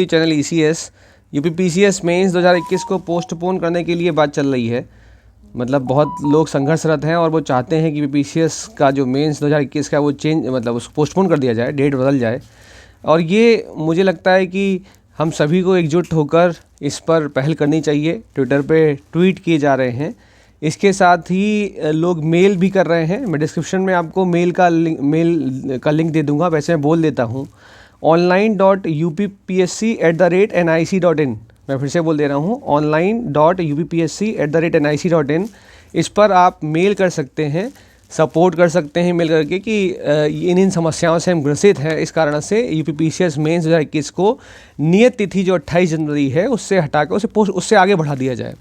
दी channel ECS। UPPCS mains 2021 को postpone करने के लिए बात चल रही है। मतलब बहुत लोग संघर्षरत हैं और वो चाहते हैं कि UPPCS का जो मेंस 2021 का वो उसको पोस्टपोन कर दिया जाए, डेट बदल जाए। और ये मुझे लगता है कि हम सभी को एकजुट होकर इस पर पहल करनी चाहिए। ट्विटर पे ट्वीट किए जा रहे हैं, इसके साथ ही लोग मेल भी कर रहे हैं। मैं डिस्क्रिप्शन में आपको मेल का लिंक दे दूंगा, वैसे मैं बोल देता हूँ online.uppsc@nic.in। मैं फिर से बोल दे रहा हूँ online.uppsc@nic.in। इस पर आप मेल कर सकते हैं, सपोर्ट कर सकते हैं मेल करके कि इन समस्याओं से हम ग्रसित हैं, इस कारण से UPPCS मेंस 2021 को नियत तिथि जो 28 जनवरी है उससे हटाकर उससे आगे बढ़ा दिया जाए।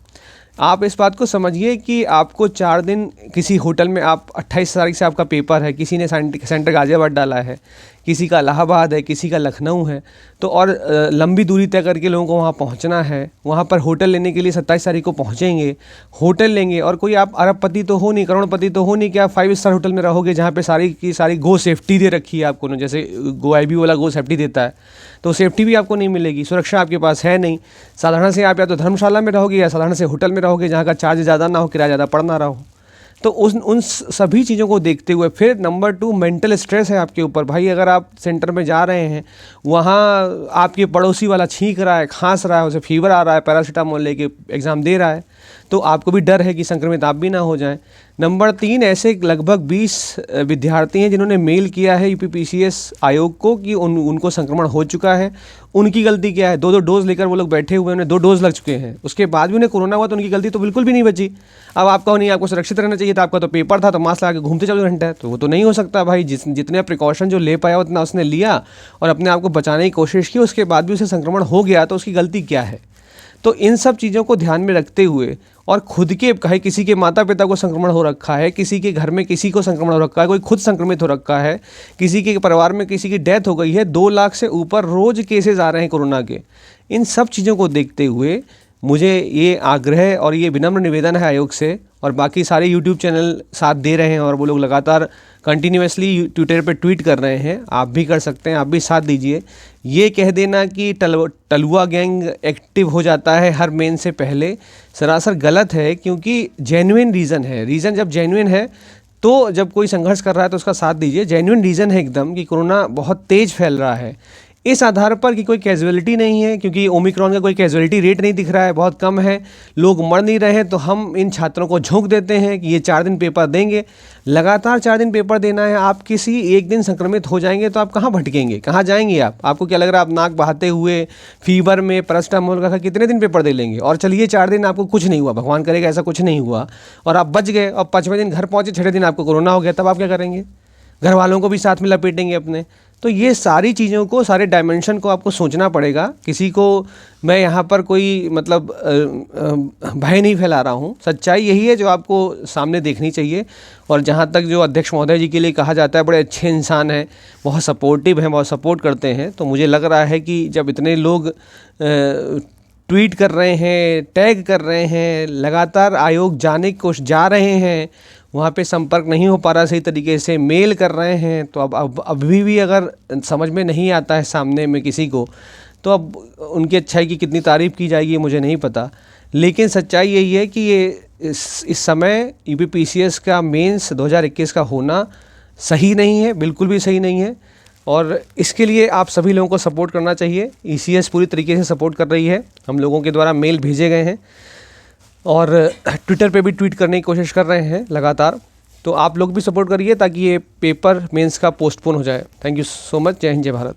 आप इस बात को समझिए कि आपको 4 दिन किसी होटल में, आप 28 तारीख से आपका पेपर है, किसी ने सेंटर गाज़ियाबाद डाला है, किसी का इलाहाबाद है, किसी का लखनऊ है, तो और लंबी दूरी तय करके लोगों को वहाँ पहुँचना है। वहाँ पर होटल लेने के लिए 27 तारीख को पहुँचेंगे, होटल लेंगे। और कोई आप अरबपति तो हो नहीं, करोड़पति तो हो नहीं कि आप 5 स्टार होटल में रहोगे जहाँ पे सारी की सारी गो सेफ्टी दे रखी है आपको, जैसे GoIB वाला गो सेफ्टी देता है, तो सेफ्टी भी आपको नहीं मिलेगी, सुरक्षा आपके पास है नहीं। साधारण से आप या तो धर्मशाला में रहोगे या साधारण से होटल में रहोगे जहाँ का चार्ज ज़्यादा ना हो, किराया ज़्यादा पड़ ना रहा हो। तो उन सभी चीज़ों को देखते हुए फिर नंबर 2 मेंटल स्ट्रेस है आपके ऊपर। भाई अगर आप सेंटर में जा रहे हैं, वहाँ आपके पड़ोसी वाला छींक रहा है, खांस रहा है, उसे फीवर आ रहा है, पैरासीटामोल लेके एग्ज़ाम दे रहा है, तो आपको भी डर है कि संक्रमित आप भी ना हो जाएं। नंबर 3, ऐसे लगभग 20 विद्यार्थी हैं जिन्होंने मेल किया है UPPCS आयोग को कि उनको संक्रमण हो चुका है। उनकी गलती क्या है? 2-2 डोज लेकर वो लोग बैठे हुए हैं, उन्हें 2 डोज लग चुके हैं, उसके बाद भी उन्हें कोरोना हुआ, तो उनकी गलती तो बिल्कुल भी नहीं बची। अब आपका नहीं, आपको सुरक्षित रहना चाहिए था, आपका तो पेपर था, तो मास्क लगा के घूमते 24 घंटे है, तो वो तो नहीं हो सकता भाई। जितने प्रिकॉशन जो ले पाया उतना उसने लिया और अपने आप को बचाने की कोशिश की, उसके बाद भी उसे संक्रमण हो गया, तो उसकी गलती क्या है? तो इन सब चीज़ों को ध्यान में रखते हुए और खुद के कहे किसी के माता पिता को संक्रमण हो रखा है, किसी के घर में किसी को संक्रमण हो रखा है, कोई खुद संक्रमित हो रखा है, किसी के परिवार में किसी की डेथ हो गई है, 2 लाख से ऊपर रोज़ केसेस आ रहे हैं कोरोना के। इन सब चीज़ों को देखते हुए मुझे ये आग्रह और ये विनम्र निवेदन है आयोग से, और बाकी सारे यूट्यूब चैनल साथ दे रहे हैं और वो लोग लगातार कंटिन्यूसली ट्विटर पे ट्वीट कर रहे हैं, आप भी कर सकते हैं, आप भी साथ दीजिए। ये कह देना कि टलुआ गैंग एक्टिव हो जाता है हर मेन से पहले, सरासर गलत है, क्योंकि जेन्युइन रीज़न है। रीज़न जब जेन्युइन है तो जब कोई संघर्ष कर रहा है तो उसका साथ दीजिए। जेन्युइन रीज़न है एकदम कि कोरोना बहुत तेज़ फैल रहा है। इस आधार पर कि कोई कैजुअलिटी नहीं है, क्योंकि ओमिक्रॉन का कोई कैजुअलिटी रेट नहीं दिख रहा है, बहुत कम है, लोग मर नहीं रहे हैं, तो हम इन छात्रों को झोंक देते हैं कि ये 4 दिन पेपर देंगे। लगातार 4 दिन पेपर देना है, आप किसी एक दिन संक्रमित हो जाएंगे तो आप कहाँ भटकेंगे, कहाँ जाएंगे आप? आपको क्या लग रहा है आप नाक बहाते हुए फीवर में पैरासिटामोल का कितने दिन पेपर दे लेंगे? और चलिए 4 दिन आपको कुछ नहीं हुआ, भगवान करेगा ऐसा कुछ नहीं हुआ, और आप बच गए, और 5वें दिन घर पहुँचे, 6ठे दिन आपको कोरोना हो गया, तब आप क्या करेंगे? घर वालों को भी साथ में लपेटेंगे अपने। तो ये सारी चीज़ों को, सारे डायमेंशन को आपको सोचना पड़ेगा। किसी को मैं यहाँ पर कोई मतलब भय नहीं फैला रहा हूँ, सच्चाई यही है जो आपको सामने देखनी चाहिए। और जहाँ तक जो अध्यक्ष महोदय जी के लिए कहा जाता है, बड़े अच्छे इंसान हैं, बहुत सपोर्टिव हैं, बहुत सपोर्ट करते हैं, तो मुझे लग रहा है कि जब इतने लोग ट्वीट कर रहे हैं, टैग कर रहे हैं, लगातार आयोग जाने की कोशिश जा रहे हैं, वहाँ पे संपर्क नहीं हो पा रहा सही तरीके से, मेल कर रहे हैं, तो अब अभी भी अगर समझ में नहीं आता है सामने में किसी को, तो अब उनकी अच्छाई की कितनी तारीफ़ की जाएगी मुझे नहीं पता। लेकिन सच्चाई यही है कि ये इस समय UPPCS का मेंस 2021 का होना सही नहीं है, बिल्कुल भी सही नहीं है, और इसके लिए आप सभी लोगों को सपोर्ट करना चाहिए। ECS पूरी तरीके से सपोर्ट कर रही है, हम लोगों के द्वारा मेल भेजे गए हैं और ट्विटर पे भी ट्वीट करने की कोशिश कर रहे हैं लगातार। तो आप लोग भी सपोर्ट करिए ताकि ये पेपर मेंस का पोस्टपोन हो जाए। Thank you so much. जय हिंद, जय भारत।